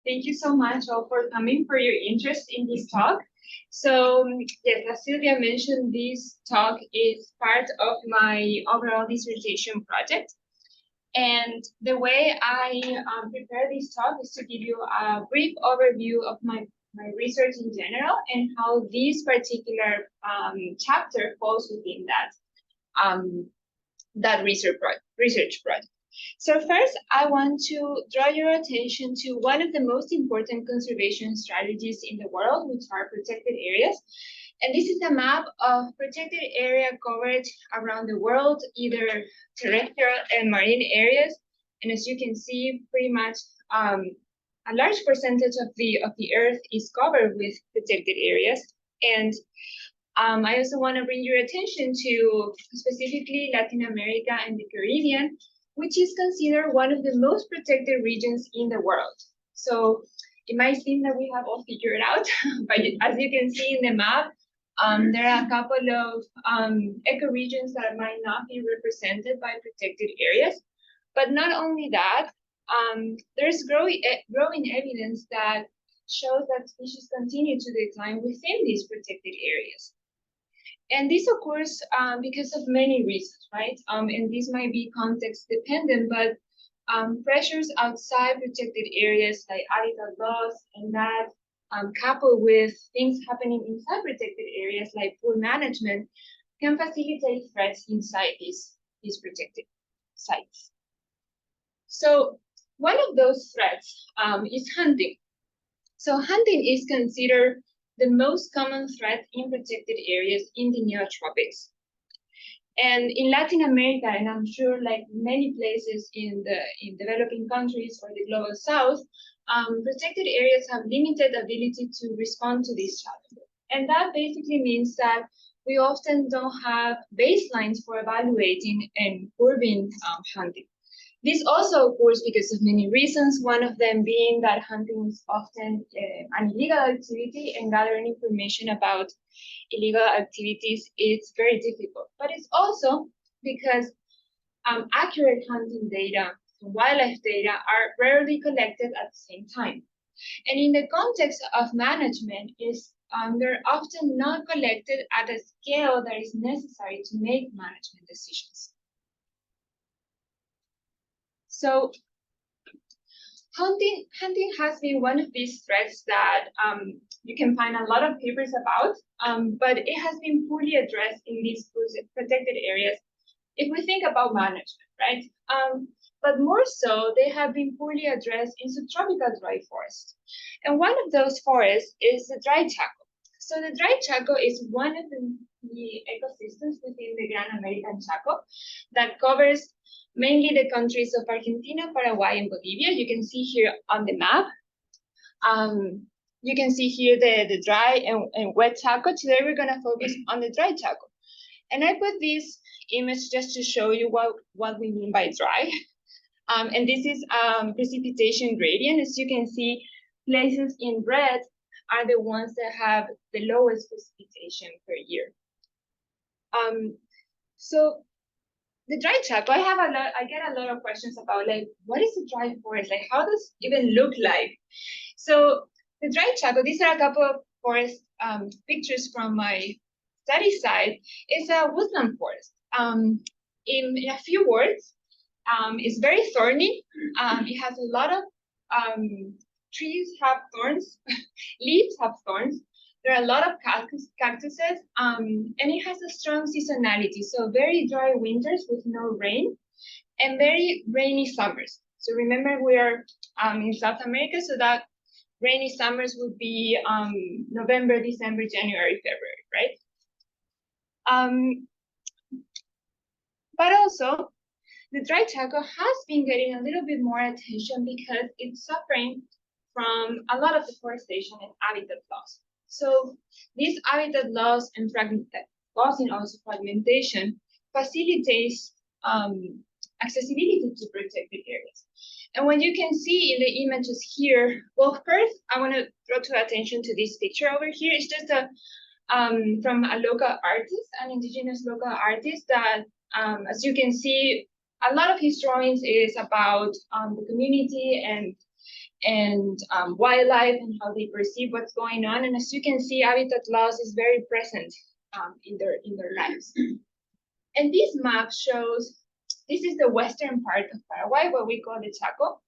Thank you so much all for coming, for your interest in this talk. So yes, as Sylvia mentioned, this talk is part of my overall dissertation project. And the way I prepare this talk is to give you a brief overview of my research in general and how this particular chapter falls within that research project. So first, I want to draw your attention to one of the most important conservation strategies in the world, which are protected areas. And this is a map of protected area coverage around the world, either terrestrial and marine areas. And as you can see, pretty much a large percentage of the Earth is covered with protected areas. And I also want to bring your attention to specifically Latin America and the Caribbean, which is considered one of the most protected regions in the world. So it might seem that we have all figured out, but as you can see in the map, there are a couple of ecoregions that might not be represented by protected areas. But not only that, there's growing evidence that shows that species continue to decline within these protected areas. And this occurs because of many reasons, right? And this might be context dependent, but pressures outside protected areas like habitat loss and that coupled with things happening inside protected areas like poor management can facilitate threats inside these protected sites. So one of those threats is hunting. So hunting is considered the most common threat in protected areas in the neotropics. And in Latin America, and I'm sure like many places in developing countries or the global south, protected areas have limited ability to respond to these challenges. And that basically means that we often don't have baselines for evaluating and curbing hunting. This also occurs because of many reasons, one of them being that hunting is often an illegal activity, and gathering information about illegal activities is very difficult. But it's also because accurate hunting data and wildlife data are rarely collected at the same time. And in the context of management, they're often not collected at a scale that is necessary to make management decisions. So hunting has been one of these threats that you can find a lot of papers about, but it has been poorly addressed in these protected areas if we think about management, right? But more so, they have been poorly addressed in subtropical dry forests. And one of those forests is the dry chaco. So the dry chaco is one of the ecosystems within the Gran American Chaco that covers mainly the countries of Argentina, Paraguay, and Bolivia. You can see here on the map. You can see here the dry and wet Chaco. Today we're gonna focus on the dry Chaco. And I put this image just to show you what we mean by dry. And this is precipitation gradient. As you can see, places in red are the ones that have the lowest precipitation per year. So the dry Chaco, I get a lot of questions about like, what is a dry forest? Like, how does it even look like? So the dry Chaco, these are a couple of forest pictures from my study site. It's a woodland forest. In a few words, it's very thorny. It has a lot of trees have thorns, leaves have thorns. There are a lot of cactuses, and it has a strong seasonality. So very dry winters with no rain, and very rainy summers. So remember, we are in South America, so that rainy summers would be November, December, January, February, right? But also, the dry Chaco has been getting a little bit more attention because it's suffering from a lot of deforestation and habitat loss. So this habitat loss and causing also fragmentation facilitates accessibility to protected areas. And what you can see in the images here, well, first I want to draw to attention to this picture over here. It's just from a local artist, an indigenous local artist that, as you can see, a lot of his drawings is about the community and and wildlife and how they perceive what's going on. And as you can see, habitat loss is very present in their lives. And this map shows, this is the western part of Paraguay, what we call the Chaco.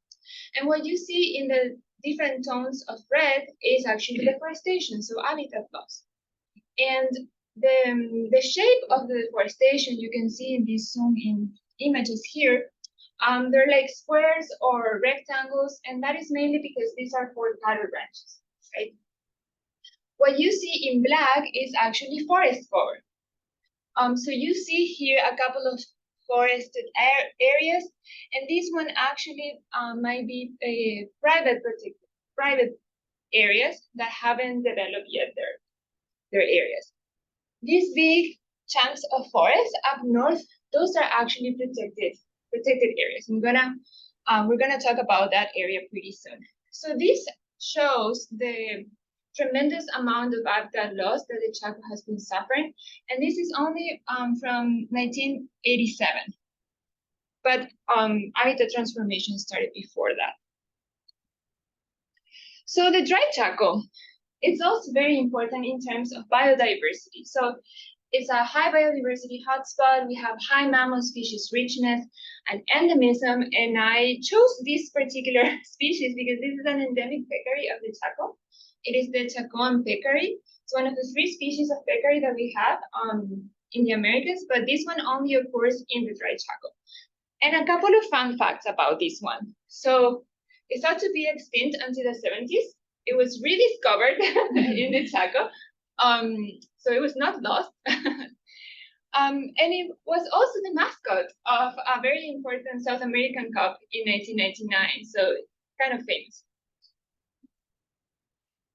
And what you see in the different tones of red is actually deforestation, so habitat loss. And the shape of the deforestation you can see in these zoomed in images here, they're like squares or rectangles, and that is mainly because these are for cattle ranches, right? What you see in black is actually forest cover. So you see here a couple of forested areas, and this one actually might be a private areas that haven't developed yet their areas. These big chunks of forest up north, those are actually protected areas. We're gonna talk about that area pretty soon. So this shows the tremendous amount of habitat loss that the Chaco has been suffering, and this is only from 1987. But habitat transformation started before that. So the dry Chaco, it's also very important in terms of biodiversity. So it's a high biodiversity hotspot. We have high mammal species richness and endemism, and I chose this particular species because this is an endemic peccary of the Chaco. It is the Chacoan peccary. It's one of the 3 species of peccary that we have in the Americas, but this one only occurs in the dry Chaco. And a couple of fun facts about this one. So it's thought to be extinct until the 70s. It was rediscovered in the Chaco. So it was not lost. And it was also the mascot of a very important South American Cup in 1999. So kind of famous.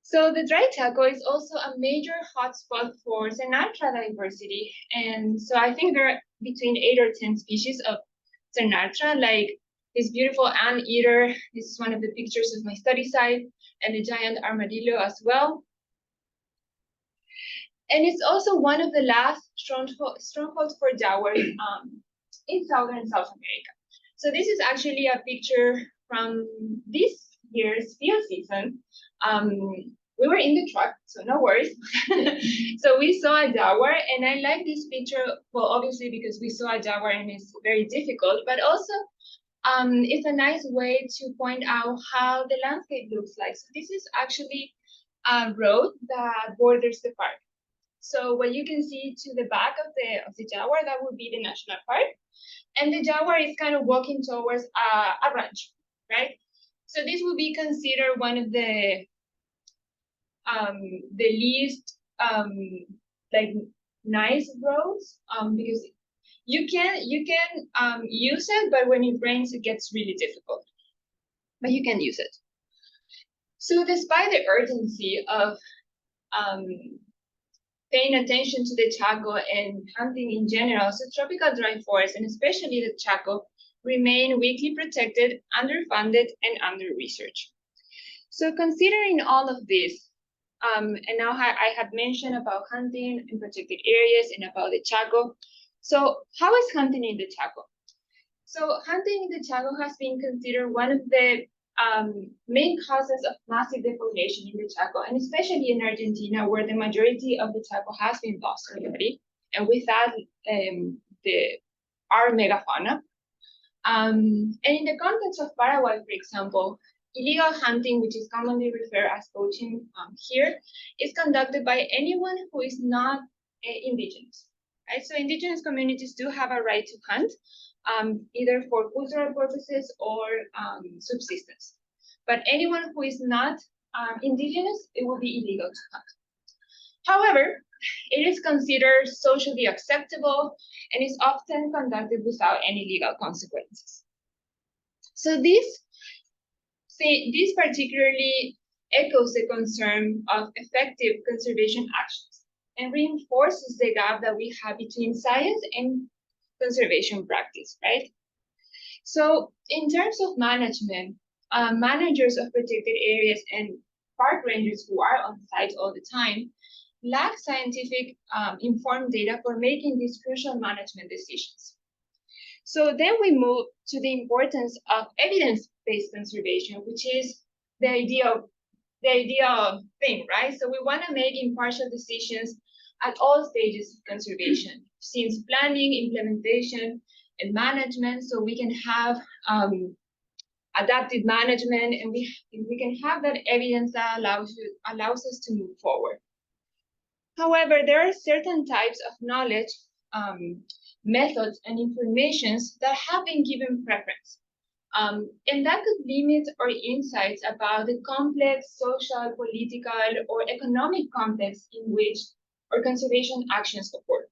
So the dry Chaco is also a major hotspot for Sinatra diversity. And so I think there are between 8 or 10 species of Sinatra, like this beautiful anteater. This is one of the pictures of my study site, and the giant armadillo as well. And it's also one of the last strongholds for jaguars in southern South America. So this is actually a picture from this year's field season. We were in the truck, so no worries. So we saw a jaguar, and I like this picture, well, obviously because we saw a jaguar and it's very difficult, but also it's a nice way to point out how the landscape looks like. So this is actually a road that borders the park. So what you can see to the back of the jaguar, that would be the national park. And the jaguar is kind of walking towards a ranch, right? So this would be considered one of the least like nice roads because you can use it, but when it rains, it gets really difficult. But you can use it. So despite the urgency of paying attention to the Chaco and hunting in general, so tropical dry forests, and especially the Chaco, remain weakly protected, underfunded, and under-researched. So considering all of this, and now I have mentioned about hunting in protected areas and about the Chaco. So how is hunting in the Chaco? So hunting in the Chaco has been considered one of the main causes of massive depopulation in the Chaco, and especially in Argentina, where the majority of the Chaco has been lost already, and with that, our megafauna. And in the context of Paraguay, for example, illegal hunting, which is commonly referred as poaching here, is conducted by anyone who is not indigenous. Right? So indigenous communities do have a right to hunt, either for cultural purposes or subsistence. But anyone who is not indigenous, it will be illegal to hunt. However, it is considered socially acceptable and is often conducted without any legal consequences. So this particularly echoes the concern of effective conservation actions and reinforces the gap that we have between science and conservation practice, right? So in terms of management, managers of protected areas and park rangers who are on site all the time lack scientific informed data for making these crucial management decisions. So then we move to the importance of evidence-based conservation, which is the ideal thing, right? So we want to make impartial decisions at all stages of conservation, since planning, implementation, and management, so we can have adaptive management, and we can have that evidence that allows us to move forward. However, there are certain types of knowledge, methods, and informations that have been given preference. And that could limit our insights about the complex social, political, or economic context in which our conservation actions occur.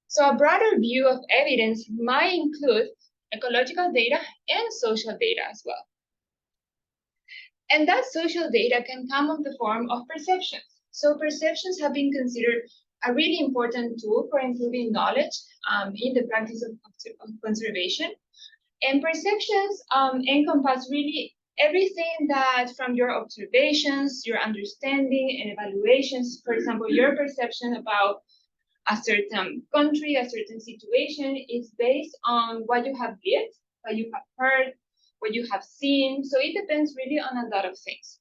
So a broader view of evidence might include ecological data and social data as well. And that social data can come in the form of perceptions. So perceptions have been considered a really important tool for improving knowledge in the practice of conservation. And perceptions encompass really everything that from your observations, your understanding and evaluations, for example, your perception about a certain country, a certain situation is based on what you have lived, what you have heard, what you have seen. So it depends really on a lot of things.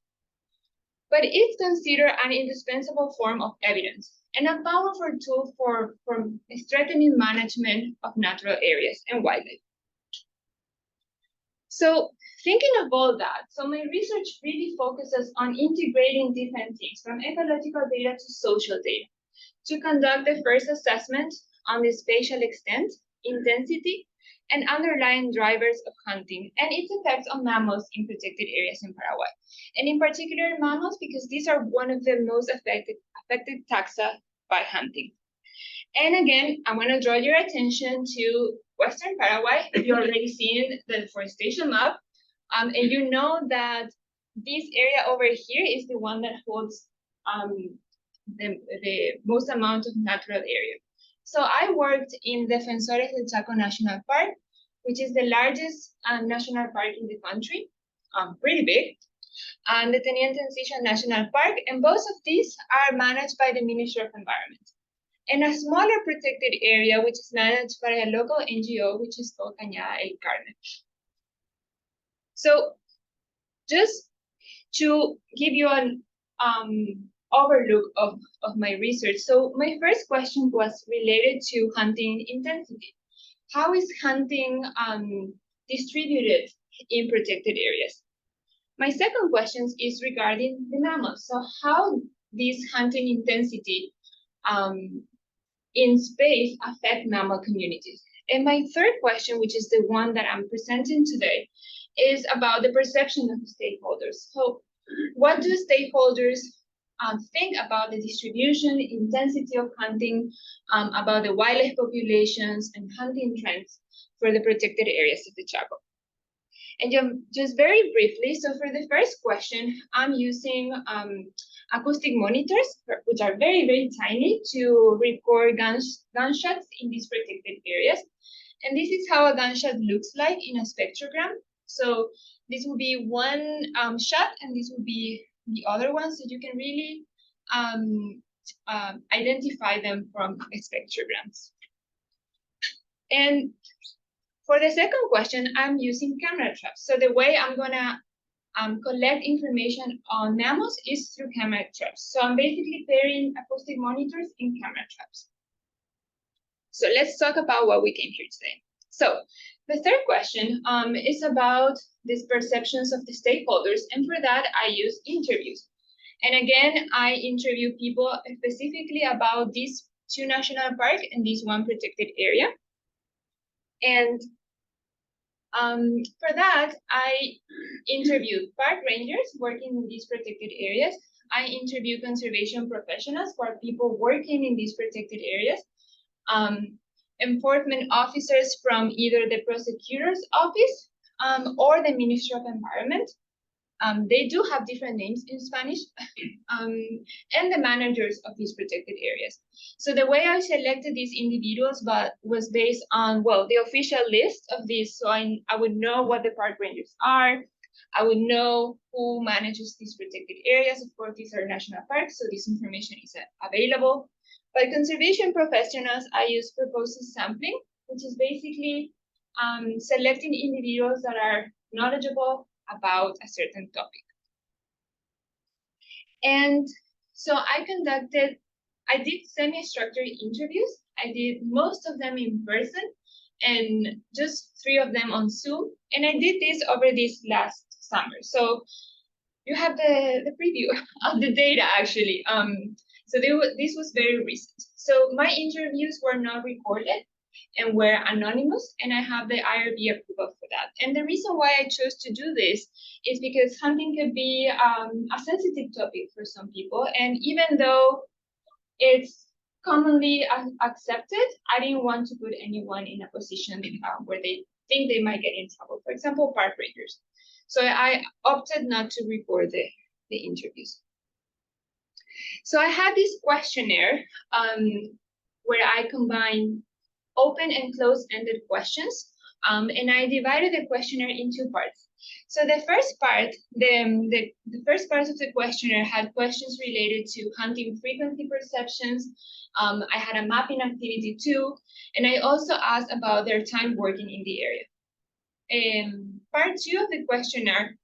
But it's considered an indispensable form of evidence and a powerful tool for strengthening management of natural areas and wildlife. So thinking of all that, so my research really focuses on integrating different things from ecological data to social data to conduct the first assessment on the spatial extent, intensity, and underlying drivers of hunting and its effects on mammals in protected areas in Paraguay. And in particular mammals, because these are one of the most affected taxa by hunting. And again, I want to draw your attention to Western Paraguay. You've already seen the deforestation map. And you know that this area over here is the one that holds the most amount of natural area. So I worked in Defensores del Chaco National Park, which is the largest national park in the country, pretty big, and the Teniente Encilla National Park, and both of these are managed by the Ministry of Environment. And a smaller protected area, which is managed by a local NGO, which is called Cañada El Carmen. So just to give you an overlook of my research. So my first question was related to hunting intensity. How is hunting distributed in protected areas? My second question is regarding the mammals. So how this hunting intensity in space affect mammal communities? And my third question, which is the one that I'm presenting today, is about the perception of the stakeholders. So what do stakeholders think about the distribution, intensity of hunting, about the wildlife populations and hunting trends for the protected areas of the Chaco? And just very briefly, so for the first question, I'm using acoustic monitors, which are very, very tiny, to record gunshots in these protected areas. And this is how a gunshot looks like in a spectrogram. So this will be one shot, and this will be the other one, so you can really identify them from spectrograms. And for the second question, I'm using camera traps. So the way I'm gonna collect information on mammals is through camera traps. So I'm basically pairing acoustic monitors in camera traps. So let's talk about what we came here today. So the third question is about these perceptions of the stakeholders. And for that, I use interviews. And again, I interview people specifically about these two national parks and this one protected area. And for that, I interviewed park rangers working in these protected areas. I interview conservation professionals who are people working in these protected areas. Enforcement officers from either the prosecutor's office or the Ministry of Environment. They do have different names in Spanish, and the managers of these protected areas. So the way I selected these individuals was based on, well, the official list of these. So I would know what the park rangers are. I would know who manages these protected areas. Of course, these are national parks, so this information is available. By conservation professionals, I use purposive sampling, which is basically selecting individuals that are knowledgeable about a certain topic. And so I did semi-structured interviews. I did most of them in person and just 3 of them on Zoom. And I did this over this last summer. So you have the preview of the data actually. So this was very recent. So my interviews were not recorded and were anonymous, and I have the IRB approval for that. And the reason why I chose to do this is because hunting could be a sensitive topic for some people, and even though it's commonly accepted, I didn't want to put anyone in a position where they think they might get in trouble. For example, park rangers. So I opted not to record the interviews. So I had this questionnaire where I combined open and closed-ended questions, and I divided the questionnaire in 2 parts. So the first part, the first part of the questionnaire had questions related to hunting frequency perceptions. I had a mapping activity too, and I also asked about their time working in the area. Part 2 of the questionnaire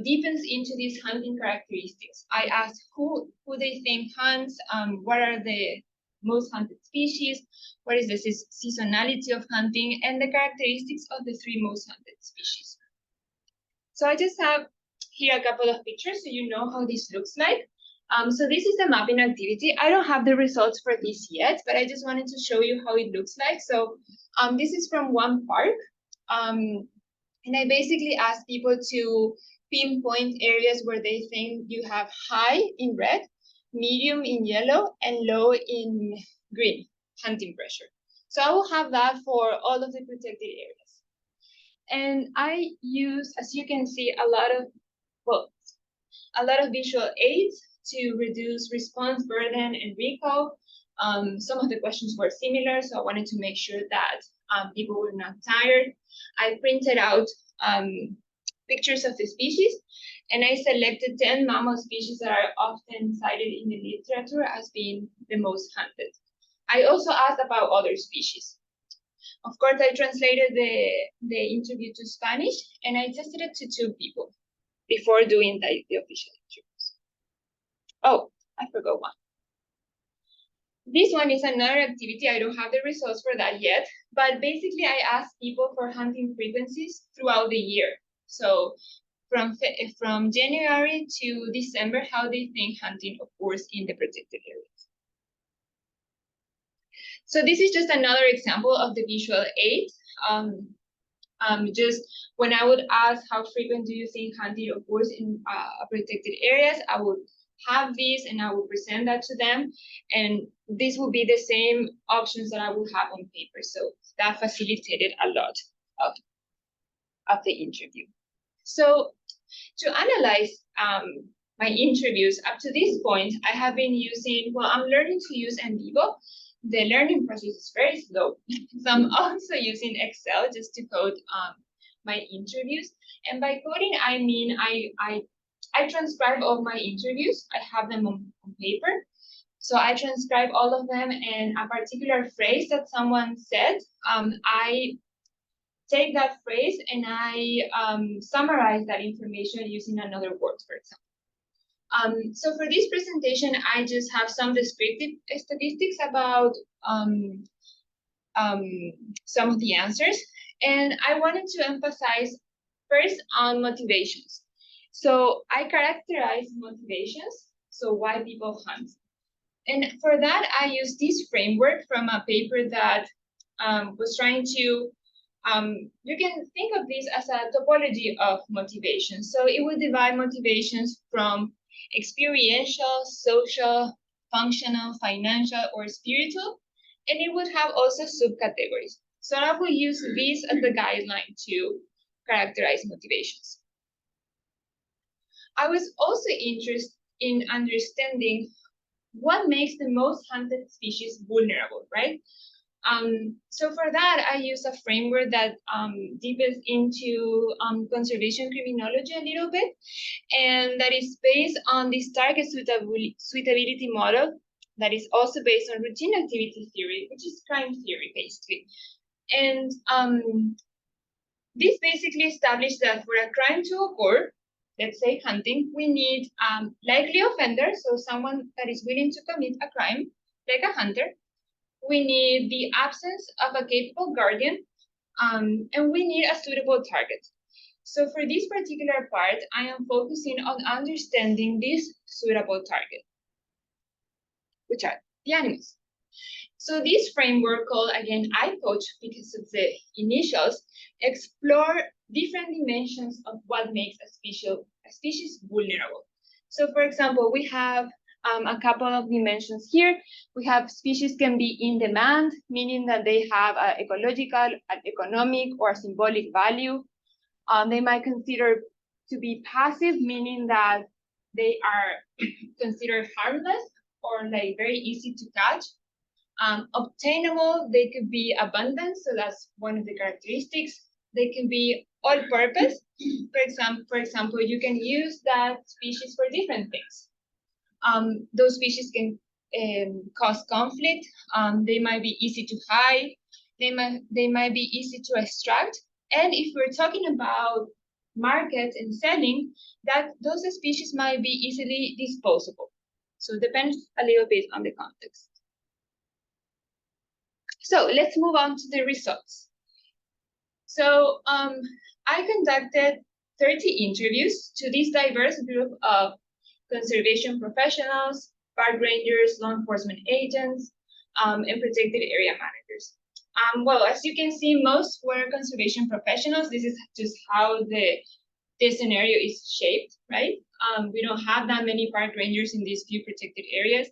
deepens into these hunting characteristics. I asked who they think hunts, what are the most hunted species, what is the seasonality of hunting, and the characteristics of the 3 most hunted species. So I just have here a couple of pictures so you know how this looks like. So this is the mapping activity. I don't have the results for this yet, but I just wanted to show you how it looks like. So this is from one park. And I basically asked people to pinpoint areas where they think you have high in red, medium in yellow, and low in green hunting pressure. So I will have that for all of the protected areas. And I use, as you can see, a lot of visual aids to reduce response burden and recall. Some of the questions were similar, so I wanted to make sure that people were not tired. I printed out pictures of the species, and I selected 10 mammal species that are often cited in the literature as being the most hunted. I also asked about other species. Of course, I translated the interview to Spanish, and I tested it to 2 people before doing the official interviews. Oh, I forgot one. This one is another activity. I don't have the results for that yet, but basically I asked people for hunting frequencies throughout the year. So from January to December, how they think hunting occurs in the protected areas. So this is just another example of the visual aid. Just when I would ask how frequent do you think hunting occurs in protected areas, I would have these and I will present that to them, and this will be the same options that I will have on paper. So that facilitated a lot of the interview. So to analyze my interviews up to this point, I have been using, well, I'm learning to use NVivo. The learning process is very slow. So I'm also using Excel just to code my interviews. And by coding, I mean I transcribe all my interviews. I have them on paper. So I transcribe all of them, and a particular phrase that someone said, I take that phrase and I summarize that information using another word, for example. So for this presentation, I just have some descriptive statistics about some of the answers. And I wanted to emphasize first on motivations. So I characterize motivations, so why people hunt. And for that, I use this framework from a paper that was trying to, you can think of this as a topology of motivation. So it would divide motivations from experiential, social, functional, financial, or spiritual, and it would have also subcategories. So I will use this as the guideline to characterize motivations. I was also interested in understanding what makes the most hunted species vulnerable, right? So for that, I use a framework that deepens into conservation criminology a little bit, and that is based on this target suitability model that is also based on routine activity theory, which is crime theory, basically. And this basically established that for a crime to occur, let's say hunting, we need likely offender, so someone that is willing to commit a crime, like a hunter. We need the absence of a capable guardian, and we need a suitable target. So for this particular part, I am focusing on understanding this suitable target, which are the animals. So this framework called, again, iCoach, because of the initials, explore different dimensions of what makes a species vulnerable. So for example, we have a couple of dimensions here. We have species can be in demand, meaning that they have an ecological, an economic, or a symbolic value. They might consider to be passive, meaning that they are considered harmless or like very easy to catch. Obtainable, they could be abundant, so that's one of the characteristics. They can be all purpose. For example, you can use that species for different things. Those species can cause conflict. They might be easy to hide. They might be easy to extract. And if we're talking about markets and selling, that those species might be easily disposable. So it depends a little bit on the context. So let's move on to the results. So I conducted 30 interviews to this diverse group of conservation professionals, park rangers, law enforcement agents, and protected area managers. Well, as you can see, most were conservation professionals. This is just how the scenario is shaped, right? We don't have that many park rangers in these few protected areas.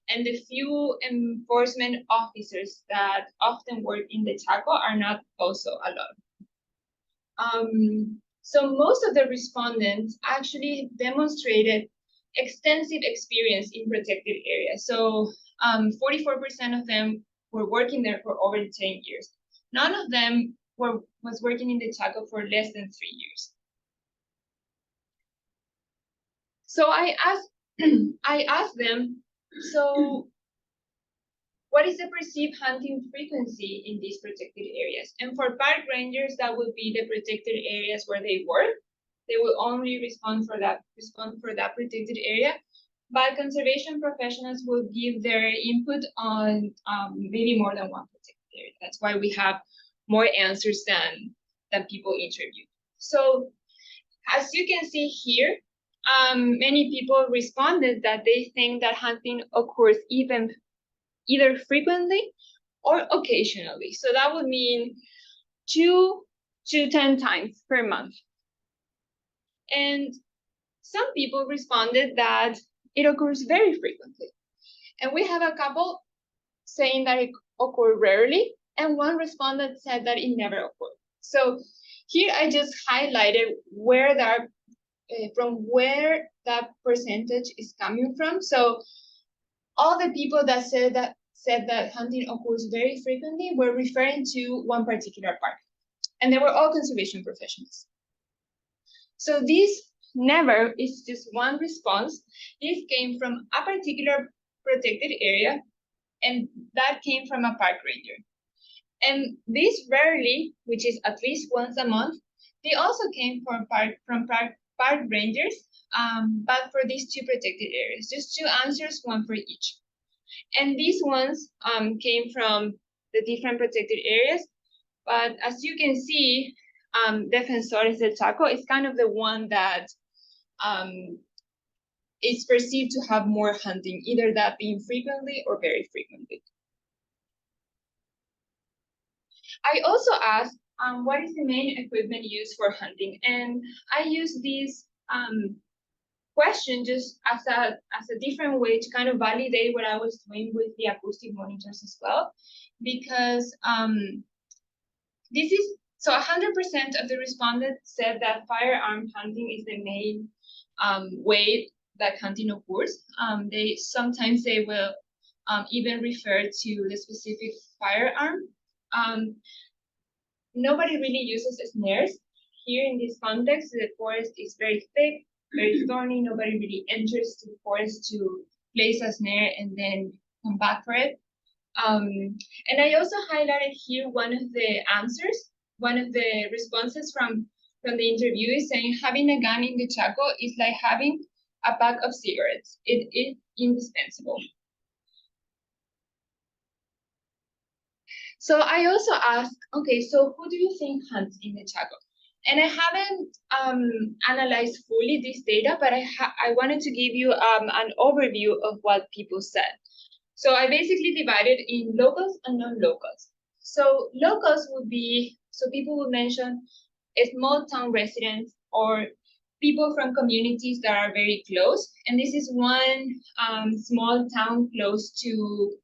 And the few enforcement officers that often work in the Chaco are not also a lot. So most of the respondents actually demonstrated extensive experience in protected areas. So 44% of them were working there for over 10 years. None of them was working in the Chaco for less than 3 years. So I asked them, so what is the perceived hunting frequency in these protected areas? And for park rangers, that would be the protected areas where they work. They will only respond for that protected area. But conservation professionals will give their input on maybe more than one protected area. That's why we have more answers than people interviewed. So as you can see here, many people responded that they think that hunting occurs either frequently or occasionally. So that would mean 2 to 10 times per month. And some people responded that it occurs very frequently. And we have a couple saying that it occurs rarely, and one respondent said that it never occurred. So here I just highlighted where that from where that percentage is coming from. So all the people that said that hunting occurs very frequently were referring to one particular park, and they were all conservation professionals. So this never is just one response. This came from a particular protected area, and that came from a park ranger. And this rarely, which is at least once a month, they also came from park rangers, but for these two protected areas, just 2 answers, one for each. And these ones came from the different protected areas, but as you can see, Defensores del Chaco is kind of the one that is perceived to have more hunting, either that being frequently or very frequently. I also asked, what is the main equipment used for hunting? And I use this question just as a different way to kind of validate what I was doing with the acoustic monitors as well, because this is, so 100% of the respondents said that firearm hunting is the main way that hunting occurs. Sometimes they will even refer to the specific firearm. Nobody really uses snares. Here in this context, the forest is very thick, very thorny. Nobody really enters to the forest to place a snare and then come back for it. And I also highlighted here one of the answers, one of the responses from from the interview is saying having a gun in the Chaco is like having a pack of cigarettes. It is indispensable. So I also asked, okay, so who do you think hunts in the Chaco? And I haven't analyzed fully this data, but I wanted to give you an overview of what people said. So I basically divided in locals and non-locals. So locals would be, so people would mention small town residents or people from communities that are very close. And this is one small town close to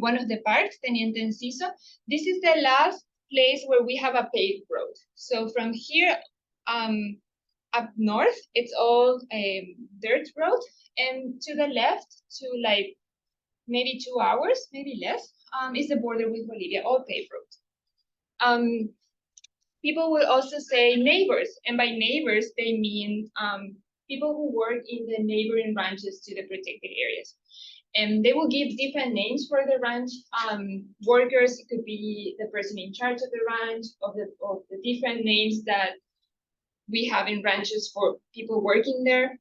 one of the parks, Teniente Enciso. This is the last place where we have a paved road. So from here up north, it's all a dirt road. And to the left, to like maybe 2 hours, maybe less, is the border with Bolivia, all paved road. People will also say neighbors, and by neighbors, they mean people who work in the neighboring ranches to the protected areas. And they will give different names for the ranch workers. It could be the person in charge of the ranch, of the different names that we have in ranches for people working there.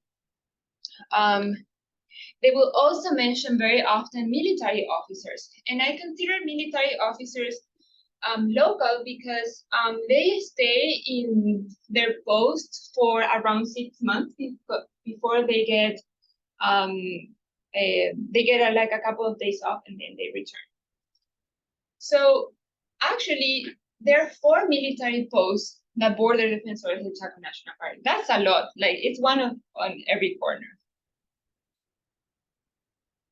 They will also mention very often military officers. And I consider military officers local because they stay in their post for around 6 months before they get like a couple of days off and then they return. So actually, there are 4 military posts that border the Defensores del Chaco National Park. That's a lot. Like it's one on every corner.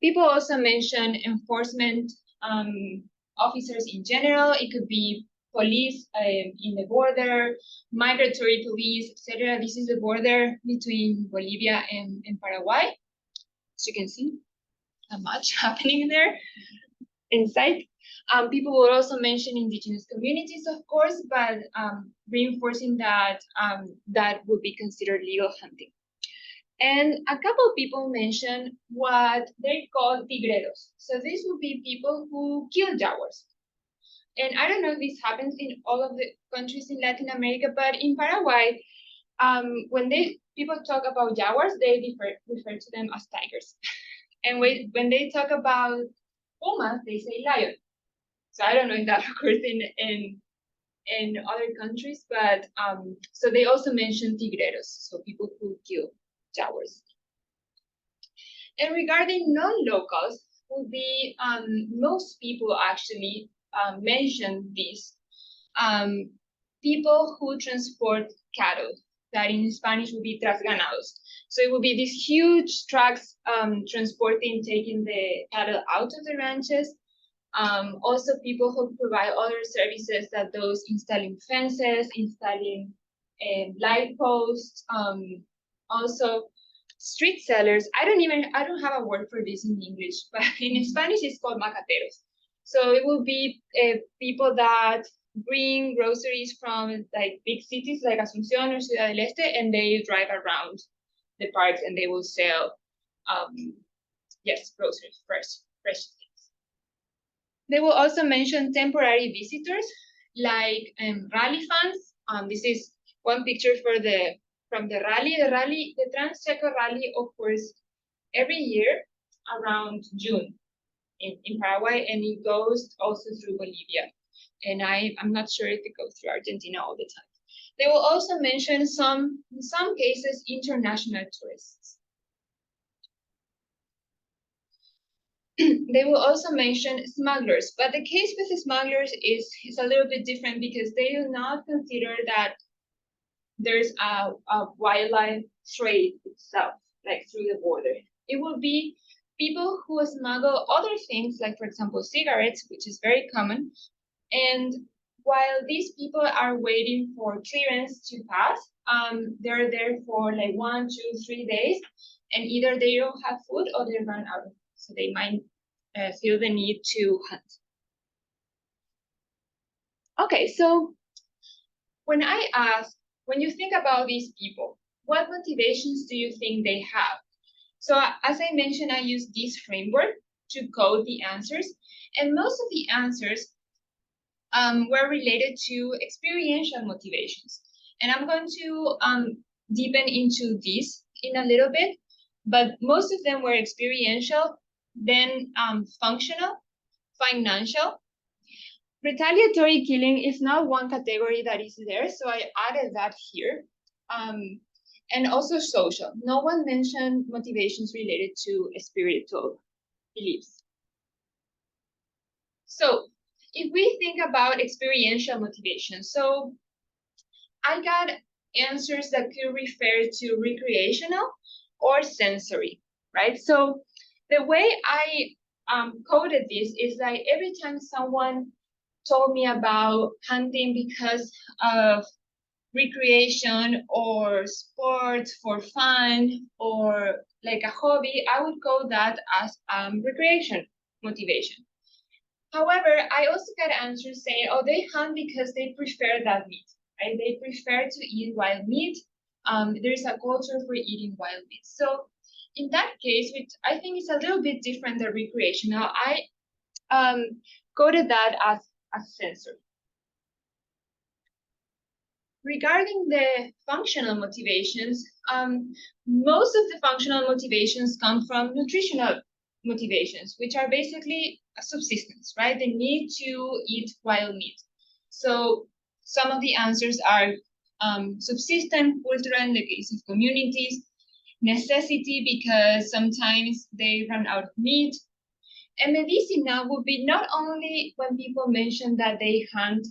People also mention enforcement officers in general. It could be police in the border, migratory police, etc. This is the border between Bolivia and Paraguay. As you can see, not much happening there inside. People will also mention indigenous communities, of course, but reinforcing that that would be considered legal hunting. And a couple of people mentioned what they call tigreros. So these would be people who kill jaguars. And I don't know if this happens in all of the countries in Latin America, but in Paraguay, when people talk about jaguars, they refer to them as tigers. And when they talk about pumas, they say lion. So I don't know if that occurs in other countries, but so they also mention tigreros, so people who kill jaguars. And regarding non-locals, would be most people actually mention this. People who transport cattle, that in Spanish would be trasganados. So it would be these huge trucks transporting, taking the cattle out of the ranches. Also people who provide other services, that those installing fences, installing light posts, also street sellers. I don't have a word for this in English, but in Spanish it's called macateros. So it will be people that bring groceries from like big cities like Asunción or Ciudad del Este, and they drive around the parks and they will sell, groceries, fresh things. They will also mention temporary visitors like rally fans. This is one picture from the rally. The Trans-Chaco Rally occurs every year around June in Paraguay, and it goes also through Bolivia. And I'm not sure if it goes through Argentina all the time. They will also mention in some cases, international tourists. They will also mention smugglers, but the case with smugglers is a little bit different because they do not consider that there's a wildlife trade itself, like through the border. It will be people who smuggle other things, like for example, cigarettes, which is very common. And while these people are waiting for clearance to pass, they're there for like 1, 2, 3 days, and either they don't have food or they run out of food. So they might feel the need to hunt. Okay, so when you think about these people, what motivations do you think they have? So as I mentioned, I use this framework to code the answers, and most of the answers were related to experiential motivations. And I'm going to deepen into this in a little bit, but most of them were experiential, then functional, financial. Retaliatory killing is not one category that is there, so I added that here. And also social. No one mentioned motivations related to spiritual beliefs. So if we think about experiential motivation, so I got answers that could refer to recreational or sensory, right? So the way I coded this is like every time someone told me about hunting because of recreation or sports for fun or like a hobby, I would code that as recreation motivation. However, I also get answers saying, oh, they hunt because they prefer that meat, right? They prefer to eat wild meat. There's a culture for eating wild meat. So in that case, which I think is a little bit different than recreational, I coded that as sensory. Regarding the functional motivations, most of the functional motivations come from nutritional motivations, which are basically a subsistence, right? The need to eat wild meat. So some of the answers are subsistence, cultural in the case of communities, necessity because sometimes they run out of meat, and medicinal would be not only when people mention that they hunt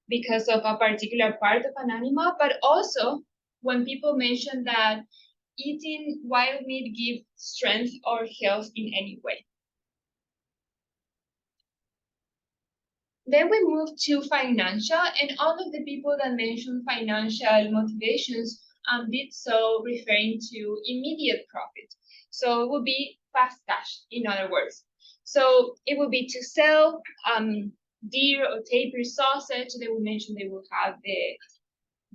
because of a particular part of an animal, but also when people mention that eating wild meat gives strength or health in any way. Then we move to financial, and all of the people that mentioned financial motivations did so referring to immediate profit. So it would be fast cash, in other words. So it would be to sell deer or tapir sausage. They will mention they will have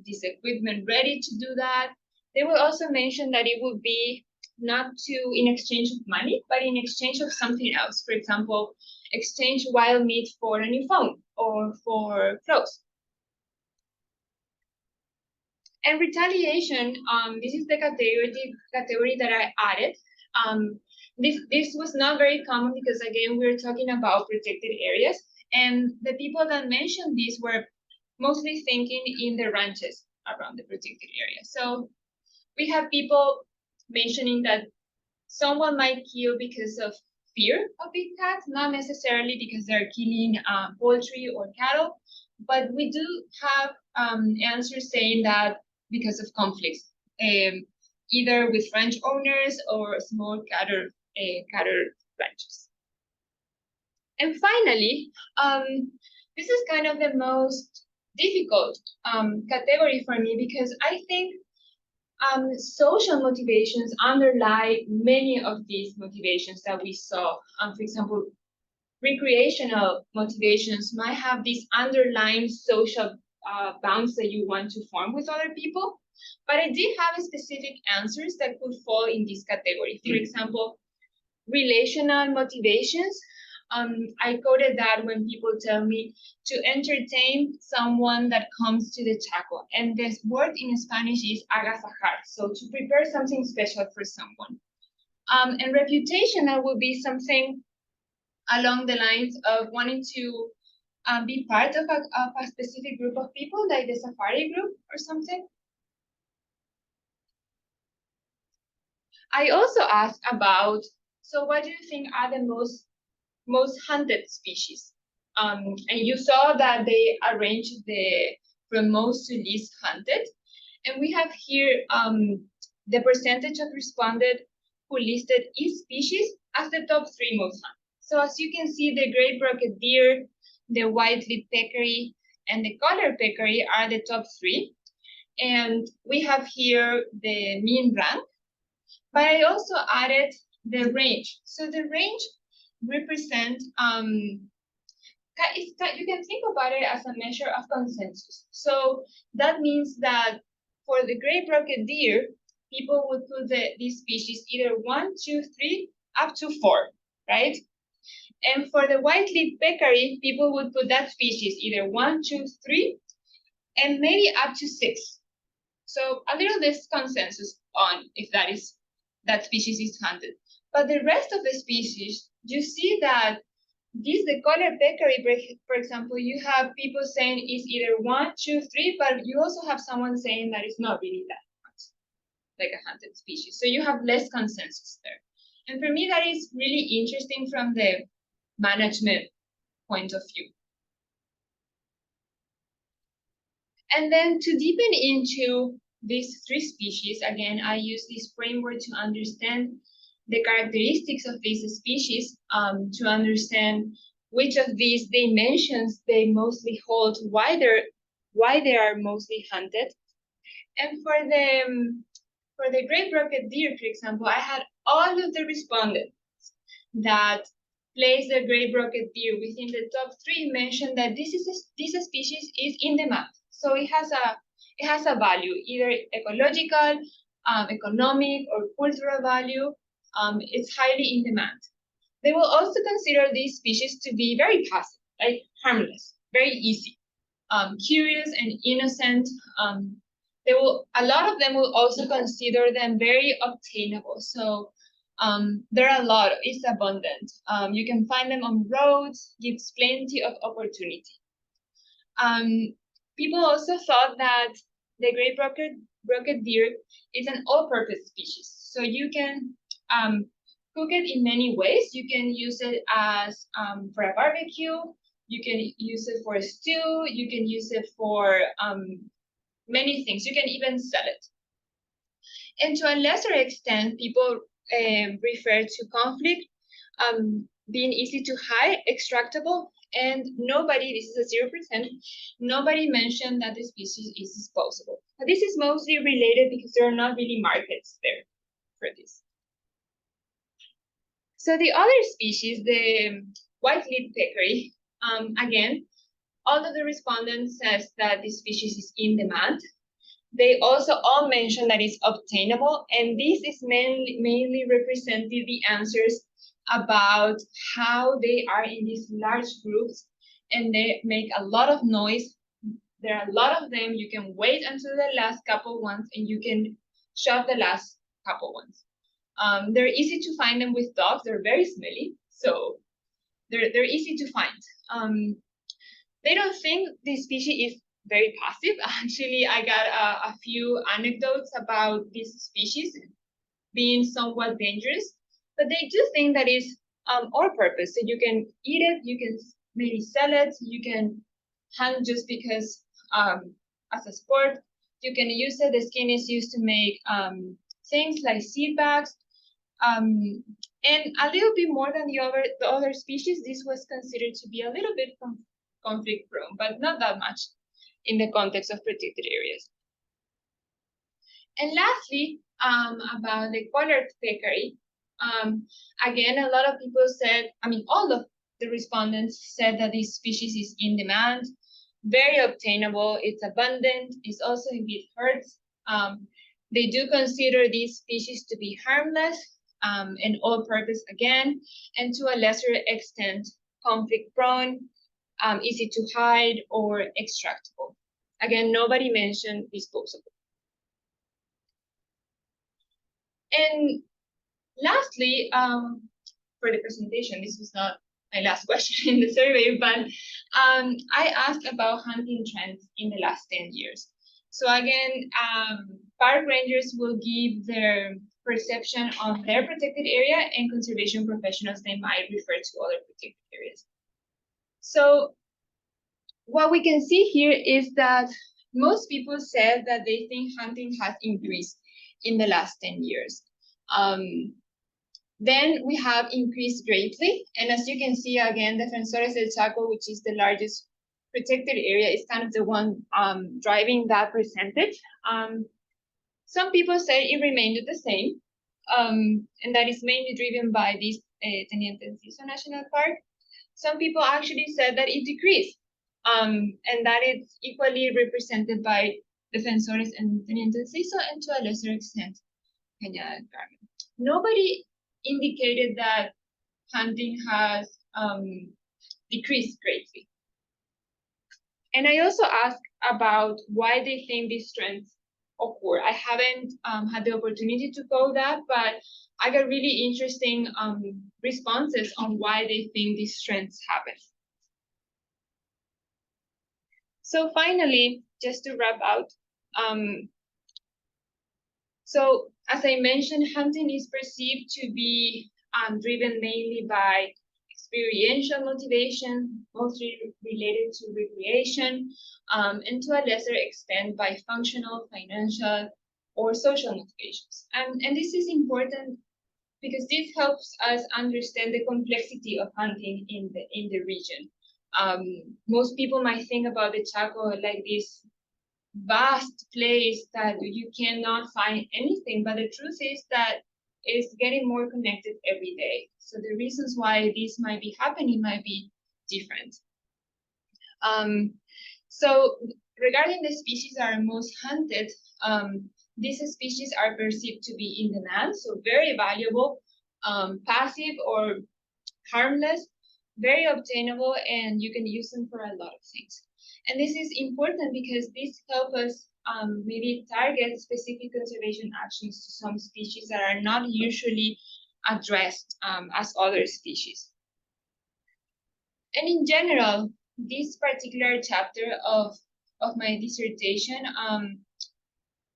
this equipment ready to do that. They will also mention that it would be not in exchange of money, but in exchange of something else. For example, exchange wild meat for a new phone or for clothes. And retaliation, this is the category that I added. This was not very common because again, we're talking about protected areas, and the people that mentioned these were mostly thinking in the ranches around the protected area. So we have people mentioning that someone might kill because of fear of big cats, not necessarily because they're killing poultry or cattle, but we do have answers saying that because of conflicts, either with ranch owners or small cattle ranches. And finally, this is kind of the most difficult category for me because I think social motivations underlie many of these motivations that we saw. For example, recreational motivations might have these underlying social bonds that you want to form with other people. But I did have specific answers that could fall in this category. For example, relational motivations. I coded that when people tell me to entertain someone that comes to the chaco. And this word in Spanish is agasajar, so to prepare something special for someone. And reputational would be something along the lines of wanting to be part of a specific group of people, like the safari group or something. I also asked about, so what do you think are the most hunted species? And you saw that they arranged from most to least hunted. And we have here the percentage of responded who listed each species as the top 3 most hunted. So as you can see, the great-brockeded deer, the white-lipped peccary, and the collared peccary are the top 3. And we have here the mean rank. But I also added the range. So the range represent, you can think about it as a measure of consensus. So that means that for the great-brockeded deer, people would put these species either 1, 2, 3, up to 4, right? And for the white-lipped peccary, people would put that species either 1, 2, 3, and maybe up to 6. So a little less consensus on if that species is hunted. But the rest of the species, you see that the colored peccary, for example, you have people saying it's either 1, 2, 3, but you also have someone saying that it's not really that much like a hunted species. So you have less consensus there. And for me, that is really interesting from the management point of view. And then to deepen into these 3 species, again, I use this framework to understand the characteristics of these species, to understand which of these dimensions they mostly hold, why they are mostly hunted. And for the great-beaked deer, for example, I had all of the respondents that place the great-beaked deer within the top 3 mentioned that this species is in demand. So it has a value, either ecological, economic, or cultural value. It's highly in demand. They will also consider these species to be very passive, like harmless, very easy, curious and innocent. A lot of them will also consider them very obtainable. So there are a lot, it's abundant. You can find them on roads, gives plenty of opportunity. People also thought that the great-beaked deer is an all-purpose species. So you can cook it in many ways. You can use it as for a barbecue. You can use it for a stew. You can use it for many things. You can even sell it. And to a lesser extent, people refer to conflict being easy to hide, extractable, and nobody, this is a 0%, nobody mentioned that the species is disposable. But this is mostly related because there are not really markets there for this. So the other species, the white-lipped peccary, again, all of the respondents says that this species is in demand. They also all mention that it's obtainable, and this is mainly represented the answers about how they are in these large groups, and they make a lot of noise. There are a lot of them. You can wait until the last couple ones, and you can shove the last couple ones. They're easy to find them with dogs. They're very smelly, so they're easy to find. They don't think this species is very passive. Actually, I got a few anecdotes about this species being somewhat dangerous, but they do think that it's all purpose. So you can eat it, you can maybe sell it, you can hunt just because as a sport. You can use it. The skin is used to make things like seed bags. And a little bit more than the other species, this was considered to be a little bit conflict prone, but not that much in the context of protected areas. And lastly, about the colored peccary, again, a lot of people said, all of the respondents said that this species is in demand, very obtainable, it's abundant, it's also in big herds. They do consider these species to be harmless and all-purpose again, and to a lesser extent, conflict-prone, easy to hide, or extractable. Again, nobody mentioned disposable. And lastly, for the presentation, this was not my last question in the survey, but I asked about hunting trends in the last 10 years. So again, park rangers will give their perception of their protected area, and conservation professionals, they might refer to other protected areas. So what we can see here is that most people said that they think hunting has increased in the last 10 years. Then we have increased greatly, and as you can see, again, Defensores del Chaco, which is the largest protected area, is kind of the one driving that percentage. Some people say it remained the same, and that is mainly driven by this Teniente Enciso National Park. Some people actually said that it decreased, and that it's equally represented by Defensores and Teniente Enciso, and to a lesser extent, Cañada del Carmen. Nobody indicated that hunting has decreased greatly. And I also asked about why they think these trends occur. I haven't had the opportunity to go that, but I got really interesting responses on why they think these trends happen. So finally, just to wrap out, so as I mentioned, hunting is perceived to be driven mainly by experiential motivation, mostly related to recreation, and to a lesser extent by functional, financial, or social motivations. And this is important because this helps us understand the complexity of hunting in the region. Most people might think about the Chaco like this vast place that you cannot find anything, but the truth is that it's getting more connected every day. So the reasons why this might be happening might be different. So regarding the species that are most hunted, these species are perceived to be in demand, so very valuable, passive or harmless, very obtainable, and you can use them for a lot of things. And this is important because this helps us maybe target specific conservation actions to some species that are not usually addressed as other species. And in general, this particular chapter of my dissertation,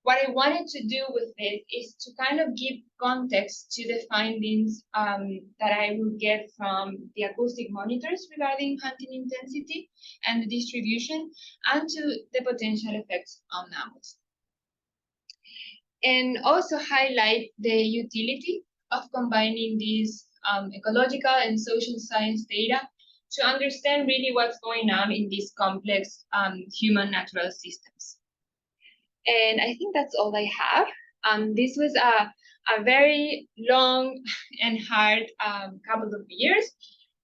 what I wanted to do with it is to kind of give context to the findings that I will get from the acoustic monitors regarding hunting intensity and the distribution, and to the potential effects on mammals. And also highlight the utility of combining these ecological and social science data to understand really what's going on in these complex human natural systems. And I think that's all I have. This was a very long and hard couple of years,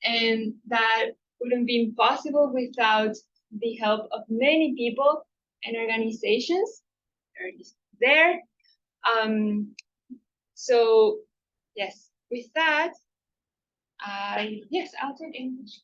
and that wouldn't be possible without the help of many people and organizations there. So yes, with that, yes, I'll take English.